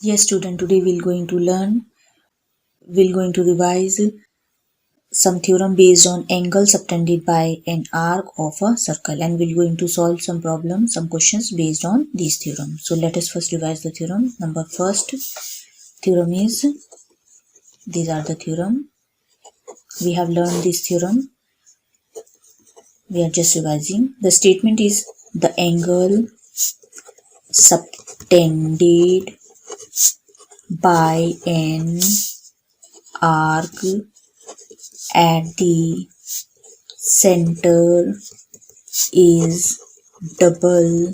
Yes, student, today we're going to revise some theorem based on angle subtended by an arc of a circle, and we're going to solve some problems, some questions based on these theorems. So let us first revise the theorem. Number first theorem is, these are the theorem. We have learned this theorem. We are just revising. The statement is the angle subtended by an arc at the center is double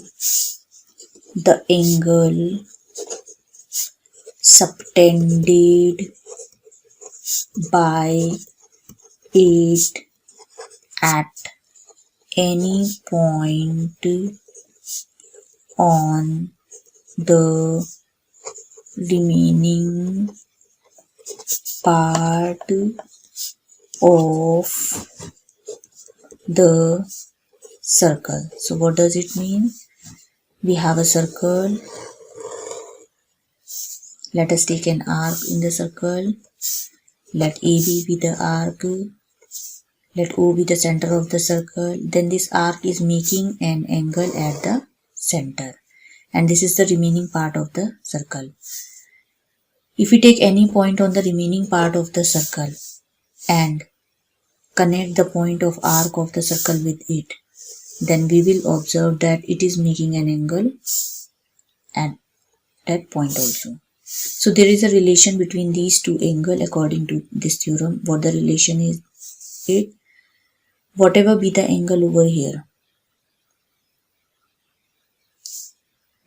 the angle subtended by it at any point on the remaining part of the circle. So what does it mean? We have a circle. Let us take an arc in the circle. Let AB be the arc. Let O be the center of the circle. Then this arc is making an angle at the center. And this is the remaining part of the circle. If we take any point on the remaining part of the circle and connect the point of arc of the circle with it, then we will observe that it is making an angle at that point also. So there is a relation between these two angles according to this theorem. What the relation is, it whatever be the angle over here,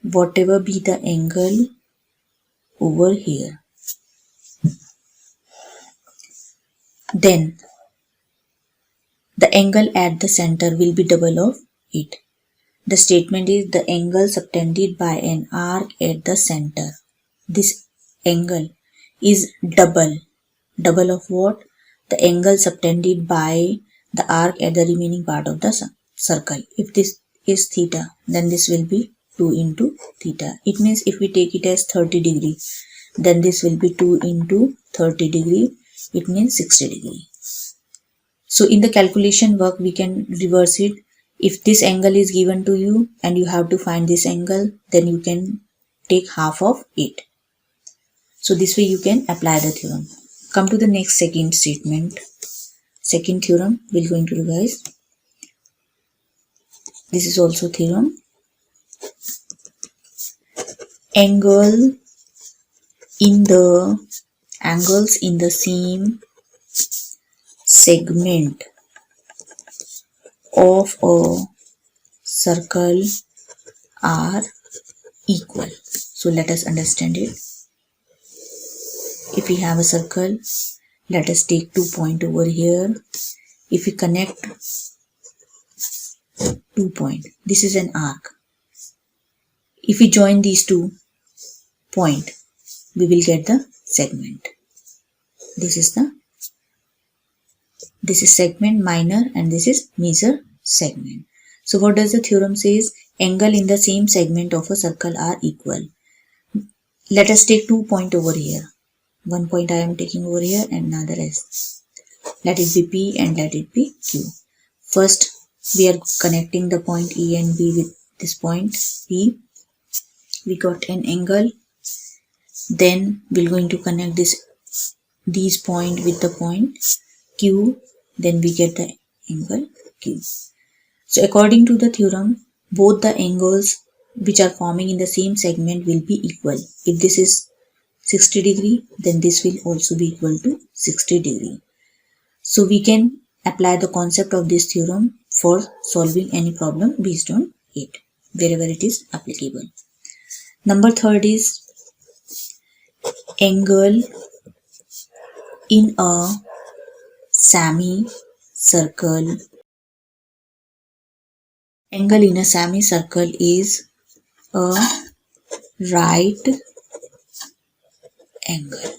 whatever be the angle over here, then the angle at the center will be double of it. The statement is the angle subtended by an arc at the center. This angle is double. Double of what? The angle subtended by the arc at the remaining part of the circle. If this is theta, then this will be 2 into theta. It means if we take it as 30 degree, then this will be 2 into 30 degree. It means 60 degree. So in the calculation work, we can reverse it. If this angle is given to you and you have to find this angle, then you can take half of it. So this way you can apply the theorem. Come to the next second statement. Second theorem we're going to revise. This is also theorem. Angles in the same segment of a circle are equal. So let us understand it. If we have a circle, let us take 2 points over here. If we connect 2 points, this is an arc. If we join these 2 points, we will get the segment. This is segment minor and this is major segment. So what does the theorem says? Angle in the same segment of a circle are equal. Let us take 2 points over here. 1 point I am taking over here and another S. Let it be P and let it be Q. First we are connecting the point E and B with this point P. We got an angle. Then we're going to connect these point with the point Q. Then we get the angle Q. So according to the theorem, both the angles which are forming in the same segment will be equal. If this is 60 degree, then this will also be equal to 60 degree. So we can apply the concept of this theorem for solving any problem based on it, wherever it is applicable. Number third is angle in a semicircle. Angle in a semicircle is a right angle.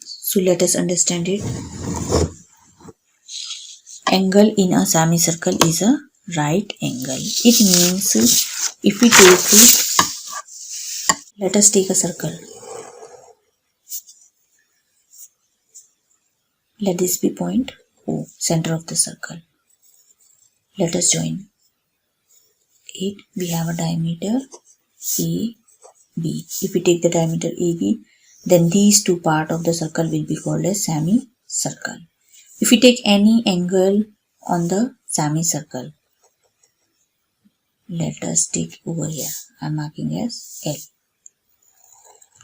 So let us understand it. Angle in a semicircle is a right angle. It means if we take Let us take a circle. Let this be point O, center of the circle. Let us join it. We have a diameter AB. If we take the diameter AB, then these two parts of the circle will be called as semicircle. If we take any angle on the semicircle, let us take over here. I am marking as L.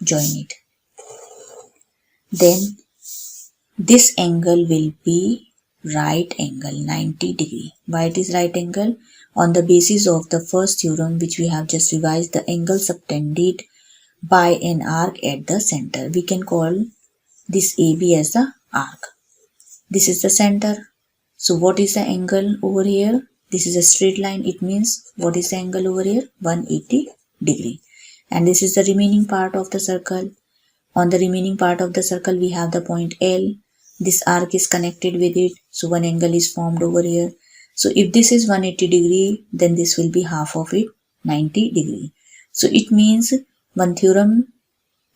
Join it. Then this angle will be right angle, 90 degree. Why it is right angle? On the basis of the first theorem which we have just revised, the angle subtended by an arc at the center. We can call this AB as the arc. This is the center. So what is the angle over here? This is a straight line. It means what is the angle over here? 180 degree. And this is the remaining part of the circle. On the remaining part of the circle we have the point L. This arc is connected with it. So one angle is formed over here. So if this is 180 degree, then this will be half of it, 90 degree. So it means one theorem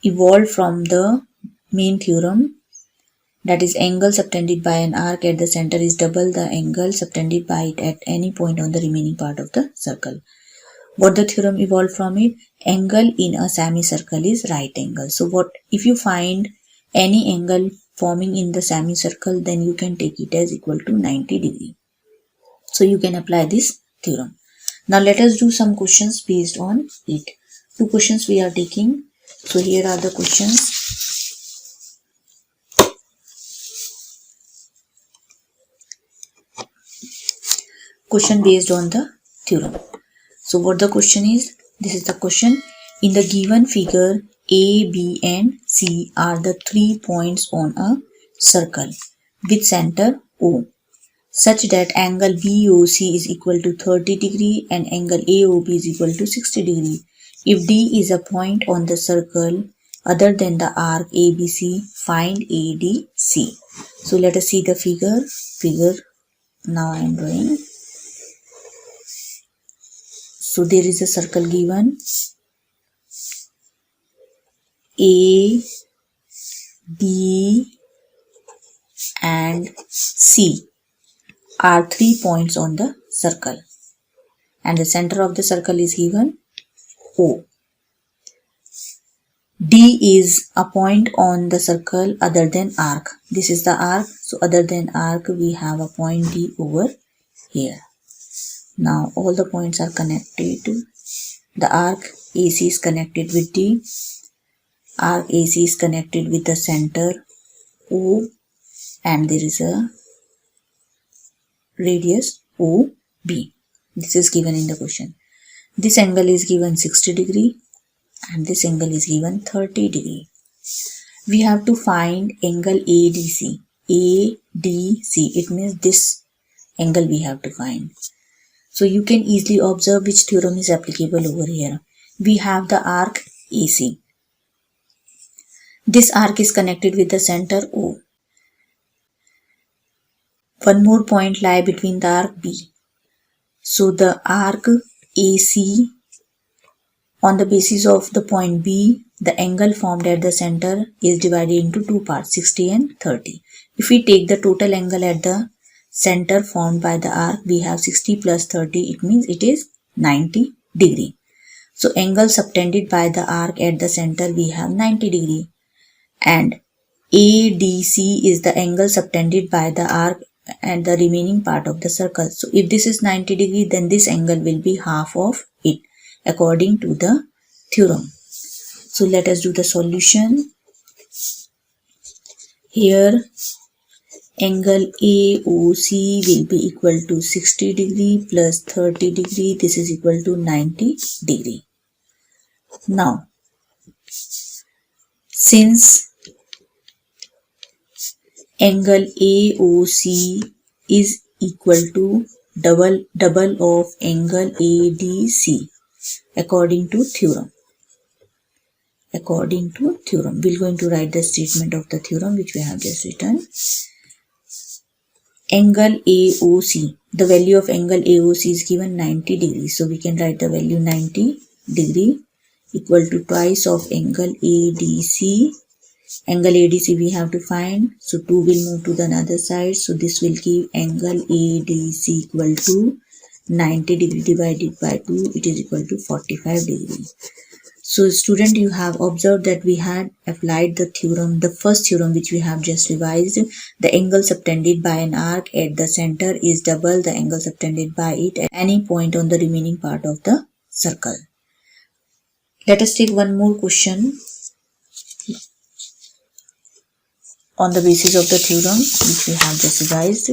evolved from the main theorem, that is angle subtended by an arc at the center is double the angle subtended by it at any point on the remaining part of the circle. What the theorem evolved from it? Angle in a semicircle is right angle. So what if you find any angle forming in the semicircle, then you can take it as equal to 90 degree. So you can apply this theorem. Now let us do some questions based on it. Two questions we are taking. So here are the questions. Question based on the theorem. So what the question is? This is the question. In the given figure, A, B and C are the 3 points on a circle with center O, such that angle BOC is equal to 30 degree and angle AOB is equal to 60 degree. If D is a point on the circle other than the arc ABC, find ADC. So let us see the figure. Now I am drawing. So there is a circle given. A, B and C are 3 points on the circle and the center of the circle is given O. D is a point on the circle other than arc. This is the arc. So other than arc we have a point D over here. Now all the points are connected. The arc AC is connected with D. Arc AC is connected with the center O and there is a radius OB. This is given in the question. This angle is given 60 degree and this angle is given 30 degree. We have to find angle ADC. ADC, it means this angle we have to find. So you can easily observe which theorem is applicable over here. We have the arc AC. This arc is connected with the center O. One more point lie between the arc B. So the arc AC, on the basis of the point B, the angle formed at the center is divided into two parts, 60 and 30. If we take the total angle at the center formed by the arc, we have 60 plus 30, it means it is 90 degree. So angle subtended by the arc at the center we have 90 degree and ADC is the angle subtended by the arc and the remaining part of the circle. So if this is 90 degree, then this angle will be half of it according to the theorem. So let us do the solution. Here angle AOC will be equal to 60 degree plus 30 degree. This is equal to 90 degree. Now, since angle AOC is equal to double of angle ADC according to theorem. We're going to write the statement of the theorem which we have just written. Angle AOC, the value of angle AOC is given 90 degrees. So we can write the value 90 degree equal to twice of angle ADC. Angle ADC we have to find. So 2 will move to the another side. So this will give angle ADC equal to 90 degree divided by 2. It is equal to 45 degree. So student, you have observed that we had applied the theorem, the first theorem which we have just revised. The angle subtended by an arc at the center is double the angle subtended by it at any point on the remaining part of the circle. Let us take one more question on the basis of the theorem which we have just revised.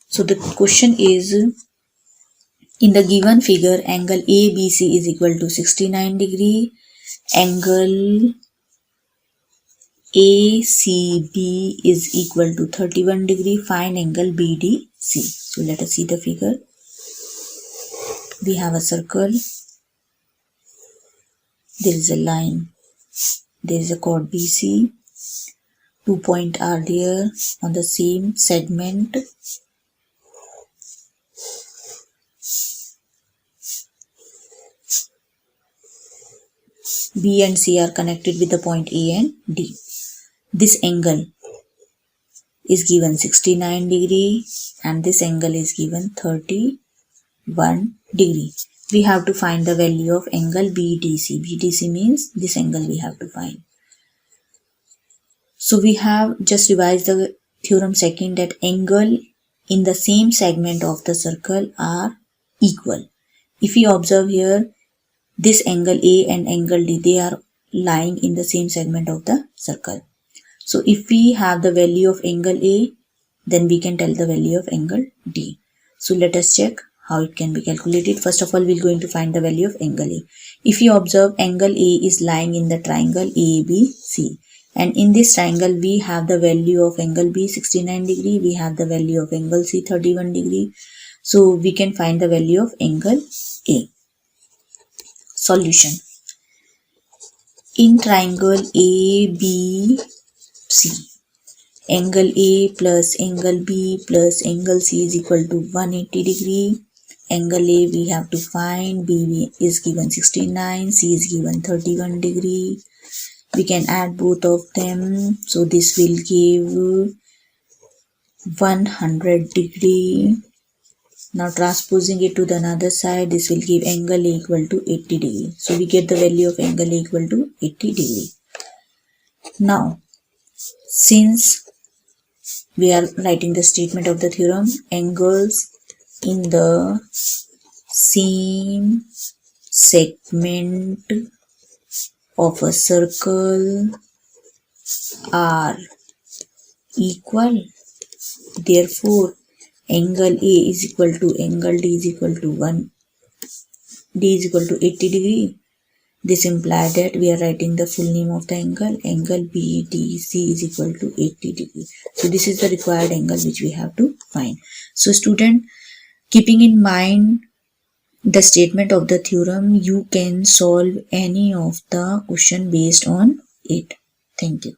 So the question is, in the given figure, angle ABC is equal to 69 degree, angle ACB is equal to 31 degree, find angle BDC. So let us see the figure. We have a circle, there is a line, there is a chord BC, 2 points are there on the same segment. B and C are connected with the point A and D. This angle is given 69 degree and this angle is given 31 degree. We have to find the value of angle BDC. BDC means this angle we have to find. So we have just revised the theorem second, that angle in the same segment of the circle are equal. If we observe here, this angle A and angle D, they are lying in the same segment of the circle. So if we have the value of angle A, then we can tell the value of angle D. So let us check how it can be calculated. First of all, we are going to find the value of angle A. If you observe, angle A is lying in the triangle ABC. And in this triangle, we have the value of angle B 69 degree. We have the value of angle C 31 degree. So we can find the value of angle A. Solution. In triangle ABC, angle A plus angle B plus angle C is equal to 180 degree. Angle A we have to find, B is given 69, C is given 31 degree. We can add both of them. So this will give 100 degree. Now transposing it to the another side, this will give angle A equal to 80 degree. So we get the value of angle A equal to 80 degree. Now, since we are writing the statement of the theorem, angles in the same segment of a circle are equal. Therefore, angle A is equal to angle D is equal to D is equal to 80 degree. This implies that we are writing the full name of the angle. Angle BDC is equal to 80 degree. So this is the required angle which we have to find. So student, keeping in mind the statement of the theorem, you can solve any of the question based on it. Thank you.